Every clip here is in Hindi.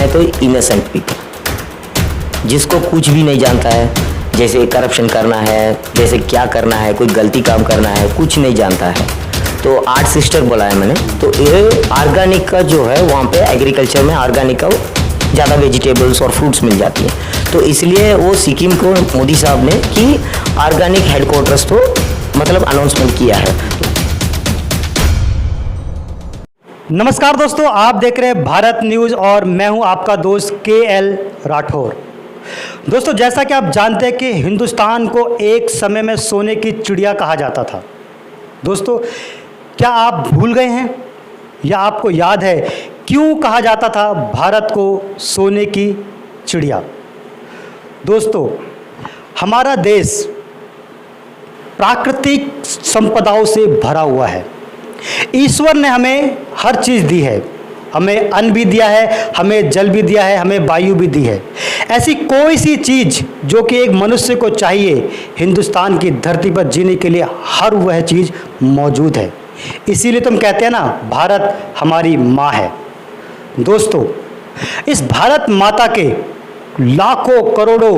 है तो इनोसेंट पीपल, जिसको कुछ भी नहीं जानता है, जैसे करप्शन करना है, जैसे क्या करना है, कोई गलती काम करना है, कुछ नहीं जानता है। तो 8 सिस्टर बोला है मैंने, तो ये ऑर्गेनिक का जो है वहाँ पे एग्रीकल्चर में ऑर्गेनिक का ज़्यादा वेजिटेबल्स और फ्रूट्स मिल जाती है। तो इसलिए वो सिक्किम को मोदी साहब ने कि ऑर्गेनिक हेडक्वार्टर्स तो मतलब अनाउंसमेंट किया है। नमस्कार दोस्तों, आप देख रहे हैं भारत न्यूज़ और मैं हूं आपका दोस्त KL राठौर। दोस्तों, जैसा कि आप जानते हैं कि हिंदुस्तान को एक समय में सोने की चिड़िया कहा जाता था। दोस्तों, क्या आप भूल गए हैं या आपको याद है क्यों कहा जाता था भारत को सोने की चिड़िया? दोस्तों, हमारा देश प्राकृतिक संपदाओं से भरा हुआ है। ईश्वर ने हमें हर चीज़ दी है, हमें अन्न भी दिया है, हमें जल भी दिया है, हमें वायु भी दी है। ऐसी कोई सी चीज़ जो कि एक मनुष्य को चाहिए, हिंदुस्तान की धरती पर जीने के लिए हर वह चीज़ मौजूद है। इसीलिए तुम कहते हैं ना, भारत हमारी माँ है। दोस्तों, इस भारत माता के लाखों करोड़ों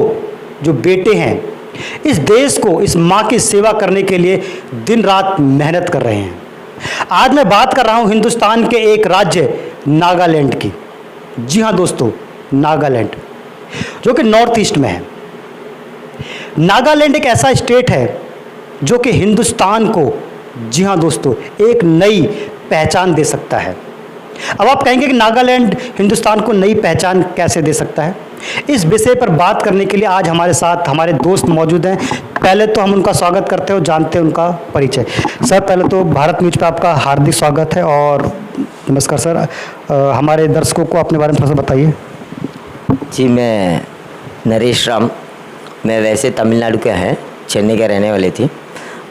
जो बेटे हैं, इस देश को, इस माँ की सेवा करने के लिए दिन रात मेहनत कर रहे हैं। आज मैं बात कर रहा हूं हिंदुस्तान के एक राज्य नागालैंड की। जी हां दोस्तों, नागालैंड जो कि नॉर्थ ईस्ट में है। नागालैंड एक ऐसा स्टेट है जो कि हिंदुस्तान को, जी हां दोस्तों, एक नई पहचान दे सकता है। अब आप कहेंगे कि नागालैंड हिंदुस्तान को नई पहचान कैसे दे सकता है? इस विषय पर बात करने के लिए आज हमारे साथ हमारे दोस्त मौजूद हैं। पहले तो हम उनका स्वागत करते हैं और जानते हैं उनका परिचय। सर, पहले तो भारत न्यूज़ पे आपका हार्दिक स्वागत है और नमस्कार सर। हमारे दर्शकों को अपने बारे में थोड़ा सा बताइए। जी, मैं नरेश राम, मैं वैसे तमिलनाडु का है, चेन्नई का रहने वाली थी।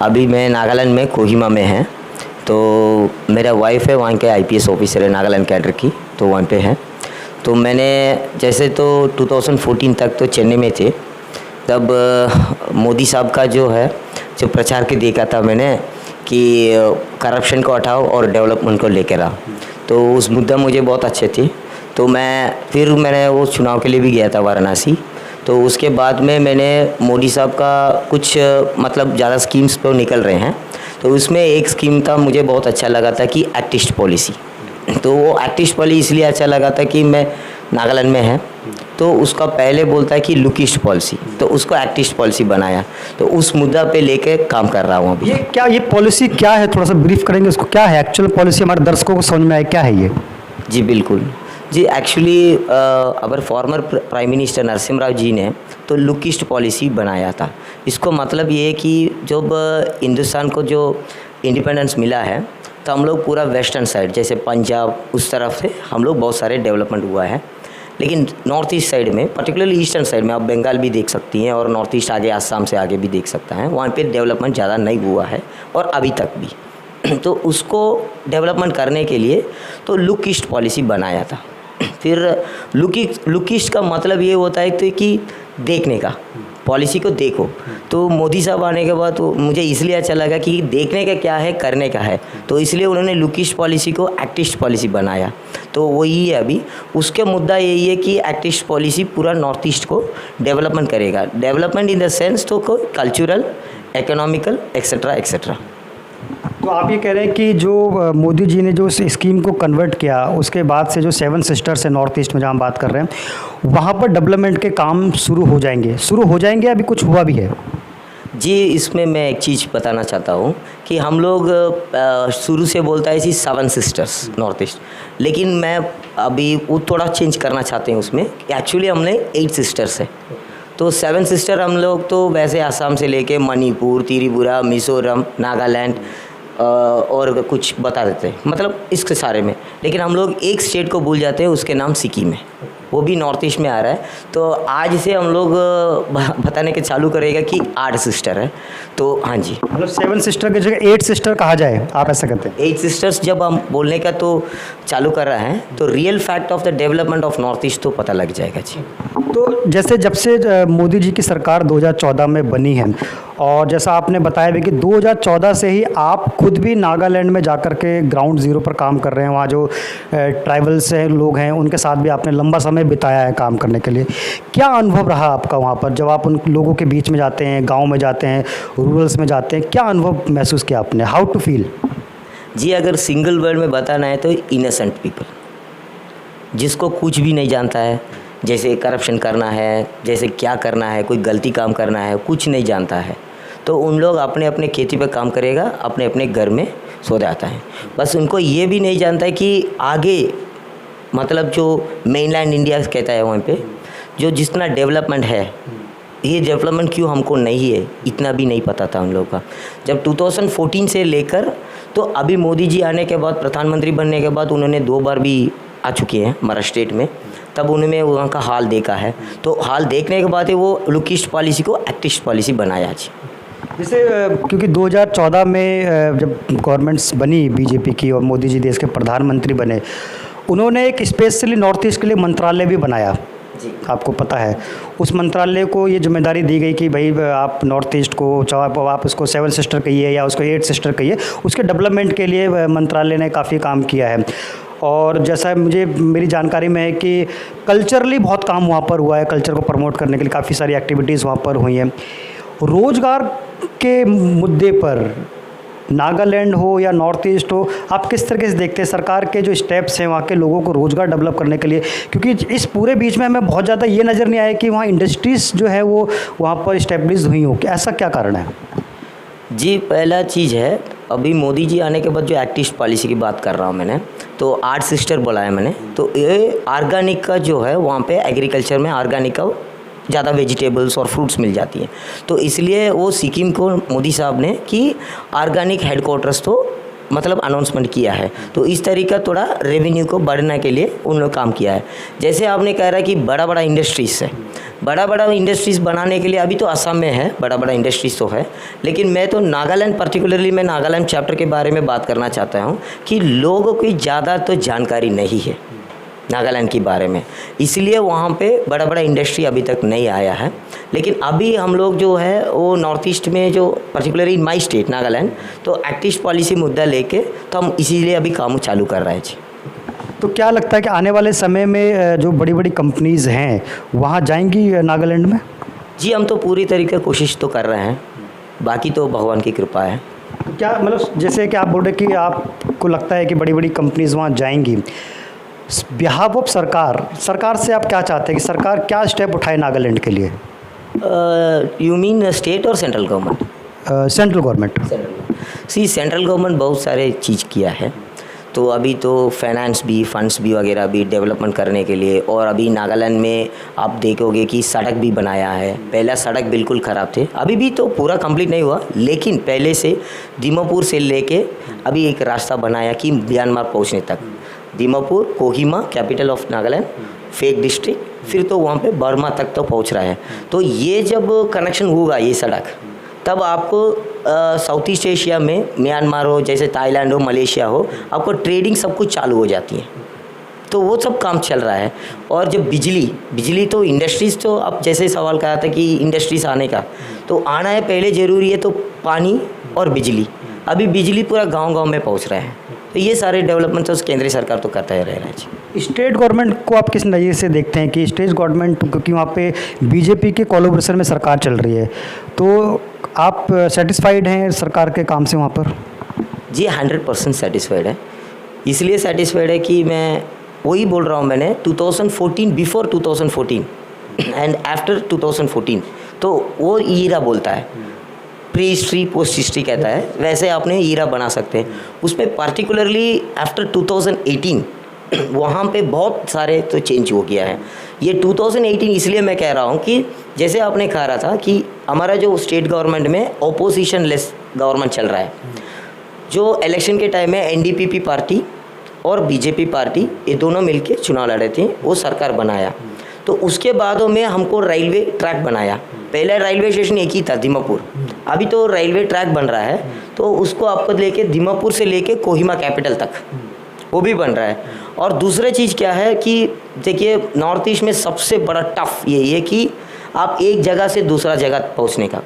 अभी मैं नागालैंड में कोहिमा में है। तो मेरा वाइफ है वहाँ के IPS ऑफिसर है नागालैंड कैडर की, तो वहाँ पे है। तो मैंने जैसे तो 2014 तक तो चेन्नई में थे, तब मोदी साहब का जो है जो प्रचार के देखा था मैंने कि करप्शन को हटाओ और डेवलपमेंट को लेकर आओ। तो उस मुद्दा मुझे बहुत अच्छे थे। तो मैंने वो चुनाव के लिए भी गया था वाराणसी। तो उसके बाद में मैंने मोदी साहब का कुछ मतलब ज़्यादा स्कीम्स तो निकल रहे हैं। तो उसमें एक स्कीम था, मुझे बहुत अच्छा लगा था कि एक्टिस्ट पॉलिसी। तो वो एक्टिस्ट पॉलिसी इसलिए अच्छा लगा था कि मैं नागालैंड में है, तो उसका पहले बोलता है कि लुकिस्ट पॉलिसी, तो उसको एक्टिस्ट पॉलिसी बनाया। तो उस मुद्दा पे लेके काम कर रहा हूँ अभी। ये पॉलिसी क्या है, थोड़ा सा ब्रीफ करेंगे उसको? क्या है एक्चुअल पॉलिसी, हमारे दर्शकों को समझ में आए क्या है ये? जी बिल्कुल जी, एक्चुअली अगर former prime minister Narasimha Rao ji ने तो लुकिस्ट पॉलिसी बनाया था। इसको मतलब ये है कि जब हिंदुस्तान को जो इंडिपेंडेंस मिला है, तो हम लोग पूरा वेस्टर्न साइड जैसे पंजाब उस तरफ से हम लोग बहुत सारे डेवलपमेंट हुआ है। लेकिन नॉर्थ ईस्ट साइड में, पर्टिकुलरली ईस्टर्न साइड में, आप बंगाल भी देख सकती हैं और नॉर्थ ईस्ट आगे आसाम से आगे भी देख सकता है, वहाँ पे डेवलपमेंट ज़्यादा नहीं हुआ है और अभी तक भी। तो उसको डेवलपमेंट करने के लिए तो लुक ईस्ट पॉलिसी बनाया था। फिर लुक ईस्ट का मतलब ये होता है तो कि देखने का, पॉलिसी को देखो। तो मोदी साहब आने के बाद तो मुझे इसलिए अच्छा लगा कि देखने का क्या है, करने का है। तो इसलिए उन्होंने लुकिस्ट पॉलिसी को एक्टिस्ट पॉलिसी बनाया। तो वही है अभी उसके मुद्दा यही है कि एक्टिस्ट पॉलिसी पूरा नॉर्थ ईस्ट को डेवलपमेंट करेगा। डेवलपमेंट इन द सेंस तो कल्चरल, इकोनॉमिकल, एक्सेट्रा एक्सेट्रा। तो आप ये कह रहे हैं कि जो मोदी जी ने जो स्कीम को कन्वर्ट किया, उसके बाद से जो 7 सिस्टर्स है नॉर्थ ईस्ट में जहाँ हम बात कर रहे हैं, वहाँ पर डेवलपमेंट के काम शुरू हो जाएंगे, अभी कुछ हुआ भी है? जी, इसमें मैं एक चीज़ बताना चाहता हूँ कि हम लोग शुरू से बोलता है 7 सिस्टर्स नॉर्थ ईस्ट, लेकिन मैं अभी वो थोड़ा चेंज करना चाहते हैं उसमें। एक्चुअली हमने 8 सिस्टर्स है। तो 7 सिस्टर हम लोग तो वैसे आसाम से लेके मणिपुर, त्रिपुरा, मिज़ोरम, नागालैंड और कुछ बता देते हैं, मतलब इसके सारे में। लेकिन हम लोग एक स्टेट को भूल जाते हैं, उसके नाम सिक्किम है, वो भी नॉर्थ ईस्ट में आ रहा है। तो आज से हम लोग बताने के चालू करेगा कि 8 सिस्टर है। तो हाँ जी, मतलब 7 सिस्टर की जगह 8 सिस्टर कहा जाए, आप ऐसा कहते हैं? 8 सिस्टर्स जब हम बोलने का तो चालू कर रहा है, तो real fact of the development of north east तो पता लग जाएगा जी। तो जैसे जब से मोदी जी की सरकार 2014 में बनी है, और जैसा आपने बताया भी कि 2014 से ही आप खुद भी नागालैंड में जाकर के ग्राउंड ज़ीरो पर काम कर रहे हैं। वहाँ जो ट्राइबल से लोग हैं उनके साथ भी आपने लंबा समय बिताया है काम करने के लिए। क्या अनुभव रहा आपका वहाँ पर जब आप उन लोगों के बीच में जाते हैं, गाँव में जाते हैं, रूरल्स में जाते हैं, क्या अनुभव महसूस किया आपने? How to feel? जी, अगर सिंगल वर्ड में बताना है तो इनोसेंट पीपल, जिसको कुछ भी नहीं जानता है, जैसे करप्शन करना है, जैसे क्या करना है, कोई गलती काम करना है, कुछ नहीं जानता है, तो उन लोग अपने अपने खेती पे काम करेगा, अपने अपने घर में सो जाता है। बस उनको ये भी नहीं जानता है कि आगे मतलब जो मेनलैंड इंडिया कहता है वहाँ पे जो जितना डेवलपमेंट है, ये डेवलपमेंट क्यों हमको नहीं है, इतना भी नहीं पता था उन लोगों का। जब 2014 से लेकर तो अभी मोदी जी आने के बाद, प्रधानमंत्री बनने के बाद उन्होंने 2 बार भी आ चुके हैं हमारा स्टेट में, तब उन्होंने वहाँ का हाल देखा है। तो हाल देखने के बाद वो लुकिस्ट पॉलिसी को एक्टिस्ट पॉलिसी बनाया जी। जैसे क्योंकि 2014 में जब गवर्नमेंट्स बनी बीजेपी की और मोदी जी देश के प्रधानमंत्री बने, उन्होंने एक स्पेशली नॉर्थ ईस्ट के लिए मंत्रालय भी बनाया जी। आपको पता है, उस मंत्रालय को ये जिम्मेदारी दी गई कि भाई आप नॉर्थ ईस्ट को, चाहे आप उसको 7 सिस्टर कहिए या उसको 8 सिस्टर कहिए, उसके डेवलपमेंट के लिए मंत्रालय ने काफ़ी काम किया है। और जैसा मेरी जानकारी में है कि कल्चरली बहुत काम वहाँ पर हुआ है, कल्चर को प्रमोट करने के लिए काफ़ी सारी एक्टिविटीज़ वहाँ पर हुई हैं। रोज़गार के मुद्दे पर नागालैंड हो या नॉर्थ ईस्ट हो, आप किस तरीके से देखते हैं सरकार के जो स्टेप्स हैं वहाँ के लोगों को रोज़गार डेवलप करने के लिए? क्योंकि इस पूरे बीच में हमें बहुत ज़्यादा ये नज़र नहीं आया कि वहाँ इंडस्ट्रीज़ जो है वो वहाँ पर इस्टेब्लिश हुई हो, कि ऐसा क्या कारण है? जी, पहला चीज़ है, अभी मोदी जी आने के बाद जो एक्टिस्ट पॉलिसी की बात कर रहा हूँ मैंने, तो 8 सिस्टर बोला है मैंने, तो ये ऑर्गेनिक का जो है वहाँ पे एग्रीकल्चर में ऑर्गेनिक का ज़्यादा वेजिटेबल्स और फ्रूट्स मिल जाती हैं, तो इसलिए वो सिक्किम को मोदी साहब ने कि ऑर्गेनिक हेडक्वार्टर्स तो मतलब अनाउंसमेंट किया है। तो इस तरीका थोड़ा रेवेन्यू को बढ़ने के लिए उन लोग काम किया है। जैसे आपने कह रहा है कि बड़ा बड़ा इंडस्ट्रीज़ है, बड़ा बड़ा इंडस्ट्रीज़ बनाने के लिए अभी तो असम में है, बड़ा बड़ा इंडस्ट्रीज़ तो है, लेकिन मैं तो नागालैंड, पर्टिकुलरली मैं नागालैंड चैप्टर के बारे में बात करना चाहता हूँ कि लोगों की ज़्यादा तो जानकारी नहीं है नागालैंड के बारे में, इसलिए वहाँ पे बड़ा बड़ा इंडस्ट्री अभी तक नहीं आया है। लेकिन अभी हम लोग जो है वो नॉर्थ ईस्ट में जो particularly in my state Nagaland, तो एक्टिस्ट पॉलिसी मुद्दा लेके तो हम इसीलिए अभी काम चालू कर रहे हैं जी। तो क्या लगता है कि आने वाले समय में जो बड़ी बड़ी कंपनीज़ हैं वहाँ जाएंगी नागालैंड में? जी, हम तो पूरी तरीके कोशिश तो कर रहे हैं, बाकी तो भगवान की कृपा है। क्या मतलब जैसे कि आप बोल रहे कि आपको लगता है कि बड़ी बड़ी कंपनीज़ वहाँ जाएंगी, बिहाफ ऑफ सरकार से आप क्या चाहते हैं कि सरकार क्या स्टेप उठाए नागालैंड के लिए? यू मीन स्टेट और central government? Central government. Central government बहुत सारे चीज़ किया है, तो अभी तो फाइनेंस भी, फंड्स भी वगैरह भी डेवलपमेंट करने के लिए, और अभी नागालैंड में आप देखोगे कि सड़क भी बनाया है। पहला सड़क बिल्कुल ख़राब थे, अभी भी तो पूरा कंप्लीट नहीं हुआ, लेकिन पहले से दीमापुर से लेके अभी एक रास्ता बनाया कि म्यांमार पहुंचने तक, Dimapur, Kohima capital of Nagaland, fake district, फिर तो वहाँ पे बर्मा तक तो पहुँच रहा है। तो ये जब कनेक्शन होगा ये सड़क, तब आपको साउथ ईस्ट एशिया में म्यांमार हो, जैसे थाईलैंड हो, मलेशिया हो, आपको ट्रेडिंग सब कुछ चालू हो जाती है। तो वो सब काम चल रहा है। और जब बिजली तो इंडस्ट्रीज़, तो अब जैसे सवाल कहा था कि इंडस्ट्रीज़ आने का, तो आना है पहले ज़रूरी है तो पानी और बिजली। अभी बिजली पूरा गांव-गांव में पहुंच रहा है, तो ये सारे डेवलपमेंट तो केंद्रीय सरकार तो करता ही रह रहा है। स्टेट गवर्नमेंट को आप किस नज़रिए से देखते हैं कि स्टेट गवर्नमेंट, क्योंकि वहाँ पे बीजेपी के कोलैबोरेशन में सरकार चल रही है, तो आप सेटिस्फाइड हैं सरकार के काम से वहाँ पर? जी, 100% सेटिस्फाइड है। इसलिए सेटिस्फाइड है कि मैं वही बोल रहा हूँ, मैंने 2014, बिफोर 2014 एंड आफ्टर 2014, तो वो ईरा बोलता है, प्री हिस्ट्री पोस्ट हिस्ट्री कहता है, वैसे आपने ईरा बना सकते हैं। उसमें पर्टिकुलरली आफ्टर 2018 वहाँ पे बहुत सारे तो चेंज हो गया है। ये 2018 इसलिए मैं कह रहा हूँ कि जैसे आपने कहा रहा था कि हमारा जो स्टेट गवर्नमेंट में ओपोजिशन लेस गवर्नमेंट चल रहा है, जो इलेक्शन के टाइम में एनडीपीपी पार्टी और बीजेपी पार्टी ये दोनों मिलके चुनाव लड़े थे, वो सरकार बनाया। तो उसके बाद में हमको रेलवे ट्रैक बनाया। पहले रेलवे स्टेशन एक ही था दीमापुर, अभी तो रेलवे ट्रैक बन रहा है, तो उसको आपको लेके दीमापुर से लेके कोहिमा कैपिटल तक वो भी बन रहा है। और दूसरा चीज़ क्या है कि देखिए, नॉर्थ ईस्ट में सबसे बड़ा टफ यही है कि आप एक जगह से दूसरा जगह पहुंचने का,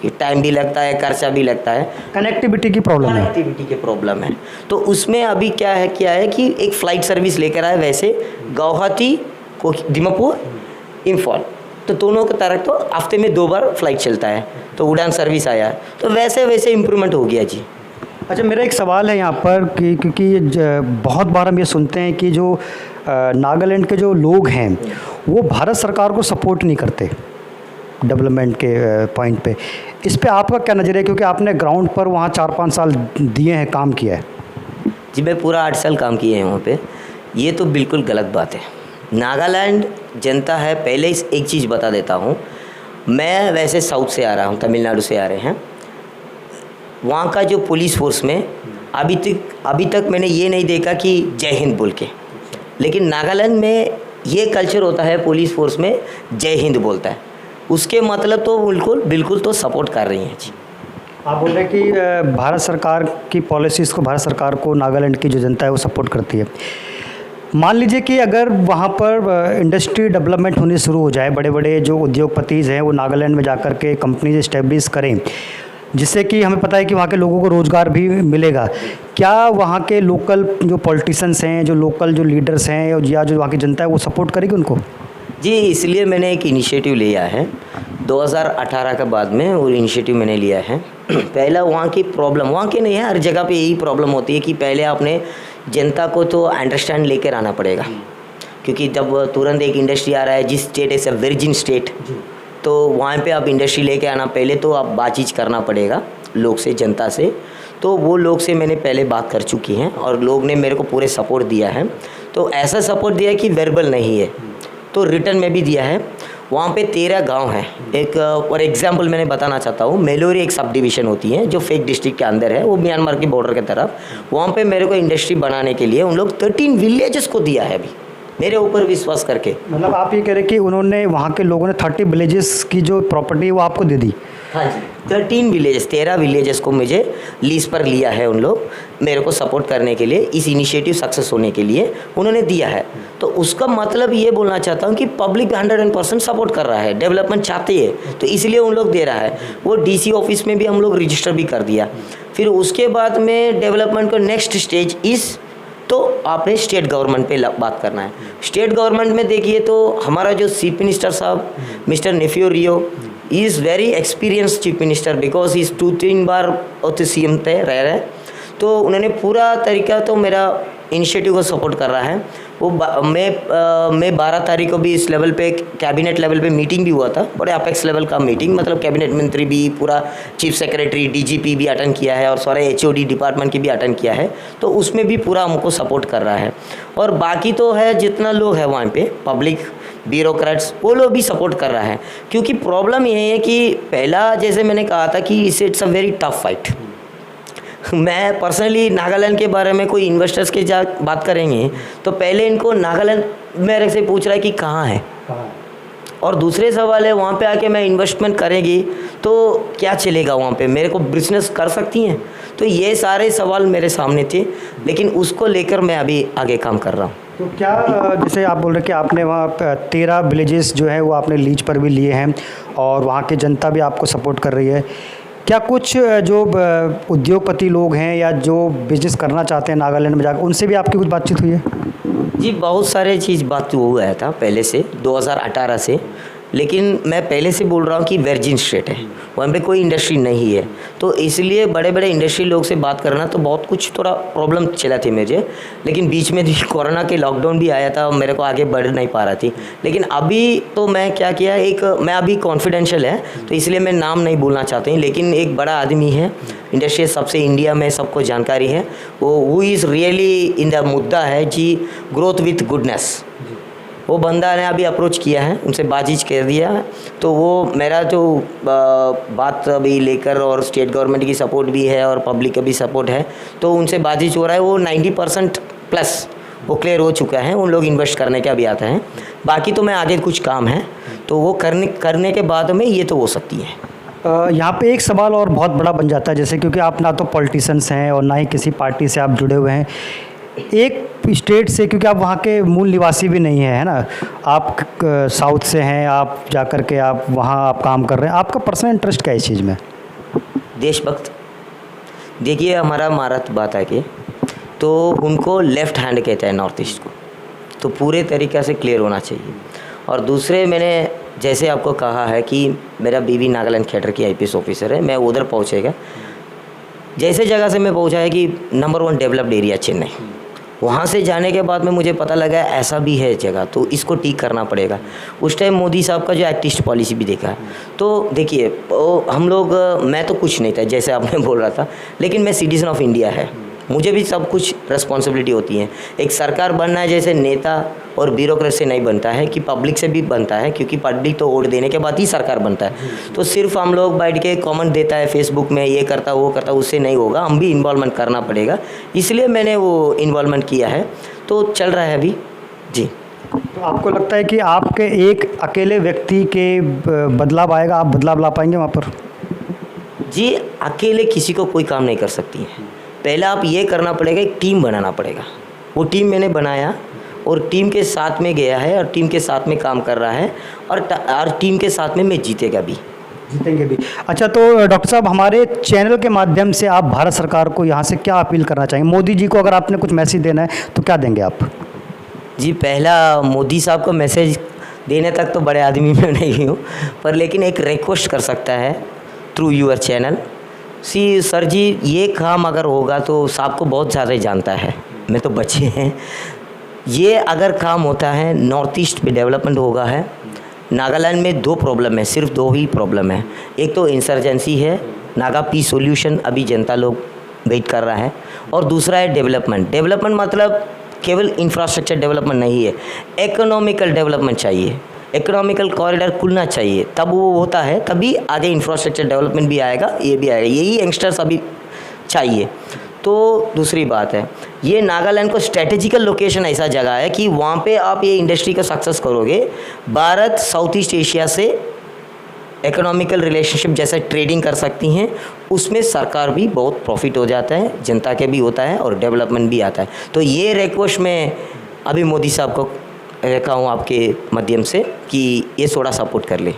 कि टाइम भी लगता है, खर्चा भी लगता है, कनेक्टिविटी की प्रॉब्लम है। कनेक्टिविटी के प्रॉब्लम है। तो उसमें अभी क्या है कि एक फ़्लाइट सर्विस लेकर आए, वैसे गुवाहाटी को दीमापुर इम्फॉल, तो दोनों की तरफ तो हफ्ते में 2 बार फ्लाइट चलता है, तो उड़ान सर्विस आया, तो वैसे वैसे इम्प्रूवमेंट हो गया जी। अच्छा, मेरा एक सवाल है यहाँ पर कि क्योंकि बहुत बार हम ये सुनते हैं कि जो नागालैंड के जो लोग हैं वो भारत सरकार को सपोर्ट नहीं करते डेवलपमेंट के पॉइंट पे। इस पे आपका क्या नज़रिया है, क्योंकि आपने ग्राउंड पर वहाँ 4-5 साल दिए हैं, काम किया है। जी, मैं पूरा 8 साल काम किए हैं वहाँ पे। ये तो बिल्कुल गलत बात है। नागालैंड जनता है, पहले एक चीज़ बता देता हूँ, मैं वैसे साउथ से आ रहा हूँ, तमिलनाडु से आ रहे हैं। वहाँ का जो पुलिस फोर्स में अभी तक मैंने ये नहीं देखा कि जय हिंद बोल के, लेकिन नागालैंड में ये कल्चर होता है, पुलिस फोर्स में जय हिंद बोलता है, उसके मतलब तो बिल्कुल तो सपोर्ट कर रही हैं जी। आप बोल रहे हैं कि भारत सरकार की पॉलिसीज़ को, भारत सरकार को नागालैंड की जो जनता है वो सपोर्ट करती है। मान लीजिए कि अगर वहाँ पर इंडस्ट्री डेवलपमेंट होनी शुरू हो जाए, बड़े बड़े जो उद्योगपतिज़ हैं वो नागालैंड में जाकर के कंपनीज इस्टेब्लिश करें, जिससे कि हमें पता है कि वहाँ के लोगों को रोज़गार भी मिलेगा, क्या वहाँ के लोकल जो पॉलिटिशियंस हैं, जो लोकल जो लीडर्स हैं या जो वहाँ की जनता है वो सपोर्ट करेगी उनको? जी, इसलिए मैंने एक इनिशिएटिव लिया है 2018 के बाद में, वो इनिशिएटिव मैंने लिया है। पहला वहाँ की प्रॉब्लम, वहाँ की नहीं है, हर जगह पे यही प्रॉब्लम होती है कि पहले आपने जनता को तो अंडरस्टैंड लेकर आना पड़ेगा, क्योंकि जब तुरंत एक इंडस्ट्री आ रहा है, जिस स्टेट है वर्जिन स्टेट, तो वहाँ पे आप इंडस्ट्री लेके आना, पहले तो आप बातचीत करना पड़ेगा लोग से, जनता से। तो वो लोग से मैंने पहले बात कर चुकी हैं और लोग ने मेरे को पूरे सपोर्ट दिया है। तो ऐसा सपोर्ट दिया है कि वर्बल नहीं है, तो रिटर्न में भी दिया है। वहाँ पे 13 गांव हैं। एक और एग्जांपल मैंने बताना चाहता हूँ, मेलोरी एक सब डिवीज़न होती है जो फेक डिस्ट्रिक्ट के अंदर है, वो म्यांमार की बॉर्डर की तरफ। वहाँ पे मेरे को इंडस्ट्री बनाने के लिए उन लोग 13 विलेजेस को दिया है अभी, मेरे ऊपर विश्वास करके। मतलब आप ये कह रहे हैं कि उन्होंने, वहाँ के लोगों ने 30 विलेजेस की जो प्रॉपर्टी वो आपको दे दी? हाँ जी, 13 विलेजेस को मुझे लीज पर लिया है उन लोग, मेरे को सपोर्ट करने के लिए, इस इनिशिएटिव सक्सेस होने के लिए उन्होंने दिया है। तो उसका मतलब ये बोलना चाहता हूँ कि पब्लिक 100% सपोर्ट कर रहा है, डेवलपमेंट चाहती है, तो इसलिए उन लोग दे रहा है। वो डीसी ऑफिस में भी हम लोग रजिस्टर भी कर दिया। फिर उसके बाद में डेवलपमेंट का नेक्स्ट स्टेज तो आपने स्टेट गवर्नमेंट पे बात करना है। स्टेट गवर्नमेंट में देखिए तो हमारा जो चीफ मिनिस्टर साहब mister Neiphiu Rio is very experience chief minister, because is 2-3 bar CM पे रह रहे हैं। तो उन्होंने पूरा तरीका तो मेरा इनिशिएटिव को सपोर्ट कर रहा है। वो मैं 12 तारीख को भी इस लेवल पे कैबिनेट लेवल पे मीटिंग भी हुआ था, बड़े अपेक्स लेवल का मीटिंग, मतलब कैबिनेट मंत्री भी, पूरा चीफ सेक्रेटरी, DGP भी अटेंड किया है और सारे HOD डिपार्टमेंट की भी अटेंड किया है। तो उसमें भी पूरा हमको सपोर्ट कर रहा है। और बाकी तो है जितना लोग है वहाँ पे पब्लिक ब्यूरोक्रेट्स, वो लोग भी सपोर्ट कर रहा है। क्योंकि प्रॉब्लम ये है कि पहला जैसे मैंने कहा था कि it's a very tough fight. मैं पर्सनली नागालैंड के बारे में, कोई इन्वेस्टर्स के बात करेंगे तो पहले इनको नागालैंड मेरे से पूछ रहा है कि कहाँ है, और दूसरे सवाल है वहाँ पे आके मैं इन्वेस्टमेंट करेंगी तो क्या चलेगा, वहाँ पे मेरे को बिजनेस कर सकती हैं। तो ये सारे सवाल मेरे सामने थे, लेकिन उसको लेकर मैं अभी आगे काम कर रहा हूँ। तो क्या, जैसे आप बोल रहे हैं कि आपने वहाँ 13 विलेजेस जो है वो आपने लीज पर भी लिए हैं और वहाँ की जनता भी आपको सपोर्ट कर रही है, क्या कुछ जो उद्योगपति लोग हैं या जो बिजनेस करना चाहते हैं नागालैंड में जाकर, उनसे भी आपकी कुछ बातचीत हुई है? जी, बहुत सारे चीज़ बात हुआ था पहले से, 2018 से, लेकिन मैं पहले से बोल रहा हूँ कि वर्जिन स्टेट है, वहाँ पे कोई इंडस्ट्री नहीं है। तो इसलिए बड़े बड़े इंडस्ट्री लोग से बात करना तो बहुत कुछ थोड़ा प्रॉब्लम चला थी मुझे, लेकिन बीच में कोरोना के लॉकडाउन भी आया था, मेरे को आगे बढ़ नहीं पा रहा थी। लेकिन अभी तो मैं क्या किया, मैं अभी कॉन्फिडेंशियल है तो इसलिए मैं नाम नहीं बोलना चाहती हूँ, लेकिन एक बड़ा आदमी है इंडस्ट्री, सबसे इंडिया में सबको जानकारी है, वो इज़ रियली इन द मुद्दा है जी, ग्रोथ विथ गुडनेस। वो बंदा ने अभी अप्रोच किया है, उनसे बातचीत कर दिया है। तो वो मेरा जो बात अभी लेकर, और स्टेट गवर्नमेंट की सपोर्ट भी है और पब्लिक का भी सपोर्ट है, तो उनसे बातचीत हो रहा है। वो 90% प्लस वो क्लियर हो चुका है, उन लोग इन्वेस्ट करने के अभी आते हैं। बाकी तो मैं आगे कुछ काम है तो वो करने के बाद में ये तो हो सकती है। यहाँ पे एक सवाल और बहुत बड़ा बन जाता है, जैसे क्योंकि आप ना तो पॉलिटिशियंस हैं और ना ही किसी पार्टी से आप जुड़े हुए हैं, एक स्टेट से, क्योंकि आप वहाँ के मूल निवासी भी नहीं हैं, है ना, आप साउथ से हैं, आप जा कर के आप वहाँ आप काम कर रहे हैं, आपका पर्सनल इंटरेस्ट क्या है इस चीज़ में? देशभक्त। देखिए हमारा महाराष्ट्र बात है कि तो उनको लेफ़्ट हैंड कहते हैं नॉर्थ ईस्ट को, तो पूरे तरीक़े से क्लियर होना चाहिए। और दूसरे मैंने जैसे आपको कहा है कि मेरा बीवी नागालैंड कैडर की आईपीएस ऑफिसर है, मैं उधर पहुँचेगा जैसे जगह से मैं पहुँचा है कि नंबर 1 डेवलप्ड एरिया चेन्नई, वहाँ से जाने के बाद में मुझे पता लगा ऐसा भी है जगह, तो इसको ठीक करना पड़ेगा। उस टाइम मोदी साहब का जो एक्टिस्ट पॉलिसी भी देखा, तो देखिए हम लोग, मैं तो कुछ नहीं था जैसे आपने बोल रहा था, लेकिन मैं सिटीज़न ऑफ इंडिया है, मुझे भी सब कुछ रिस्पॉन्सिबिलिटी होती है। एक सरकार बनना है जैसे नेता और ब्यूरोक्रेट से नहीं बनता है, कि पब्लिक से भी बनता है, क्योंकि पब्लिक तो वोट देने के बाद ही सरकार बनता है। तो सिर्फ हम लोग बैठ के कमेंट देता है फेसबुक में, ये करता वो करता, उससे नहीं होगा, हम भी इन्वॉल्वमेंट करना पड़ेगा। इसलिए मैंने वो इन्वॉल्वमेंट किया है, तो चल रहा है अभी जी। तो आपको लगता है कि आपके एक अकेले व्यक्ति के बदलाव आएगा, आप बदलाव ला पाएंगे वहाँ पर? जी, अकेले किसी को कोई काम नहीं कर सकती है। पहला आप ये करना पड़ेगा, एक टीम बनाना पड़ेगा। वो टीम मैंने बनाया और टीम के साथ में गया है और टीम के साथ में काम कर रहा है, और टीम के साथ में मैं जीतेंगे भी। अच्छा, तो डॉक्टर साहब, हमारे चैनल के माध्यम से आप भारत सरकार को यहाँ से क्या अपील करना चाहेंगे? मोदी जी को अगर आपने कुछ मैसेज देना है तो क्या देंगे आप? जी, पहला मोदी साहब को मैसेज देने तक तो बड़े आदमी में नहीं हूँ, पर लेकिन एक रिक्वेस्ट कर सकता है थ्रू यूर चैनल। सर जी, ये काम अगर होगा तो साहब को बहुत ज़्यादा ही जानता है, मैं तो बच्चे हैं, ये अगर काम होता है नॉर्थ ईस्ट पे डेवलपमेंट होगा है। नागालैंड में 2 प्रॉब्लम है, सिर्फ 2 ही प्रॉब्लम है। एक तो इंसर्जेंसी है, नागा पीस सॉल्यूशन अभी जनता लोग वेट कर रहा है, और दूसरा है डेवलपमेंट मतलब केवल इंफ्रास्ट्रक्चर डेवलपमेंट नहीं है, इकोनॉमिकल डेवलपमेंट चाहिए। इकोनॉमिकल कॉरिडोर खुलना चाहिए, तब वो होता है, तभी आगे इंफ्रास्ट्रक्चर डेवलपमेंट भी आएगा, ये भी आएगा। यही यंगस्टर्स अभी चाहिए। तो दूसरी बात है, ये नागालैंड को स्ट्रेटेजिकल लोकेशन ऐसा जगह है कि वहाँ पे आप ये इंडस्ट्री का सक्सेस करोगे। भारत साउथ ईस्ट एशिया से इकोनॉमिकल रिलेशनशिप जैसे ट्रेडिंग कर सकती हैं, उसमें सरकार भी बहुत प्रॉफिट हो जाता है, जनता के भी होता है और डेवलपमेंट भी आता है। तो ये रिक्वेस्ट मैं अभी मोदी साहब को रखा हूँ आपके माध्यम से कि ये थोड़ा सपोर्ट कर ले।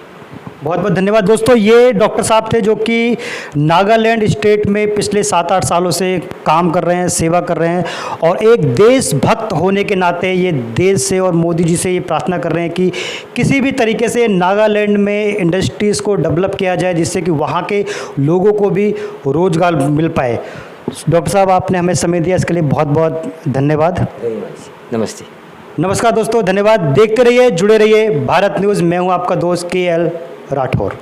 बहुत बहुत धन्यवाद दोस्तों। ये डॉक्टर साहब थे जो कि नागालैंड स्टेट में पिछले 7-8 सालों से काम कर रहे हैं, सेवा कर रहे हैं, और एक देशभक्त होने के नाते ये देश से और मोदी जी से ये प्रार्थना कर रहे हैं कि किसी भी तरीके से नागालैंड में इंडस्ट्रीज़ को डेवलप किया जाए, जिससे कि वहाँ के लोगों को भी रोज़गार मिल पाए। डॉक्टर साहब, आपने हमें समय दिया, इसके लिए बहुत बहुत धन्यवाद। नमस्ते। नमस्कार दोस्तों, धन्यवाद। देखते रहिए, जुड़े रहिए भारत न्यूज़। मैं हूँ आपका दोस्त KL राठौर।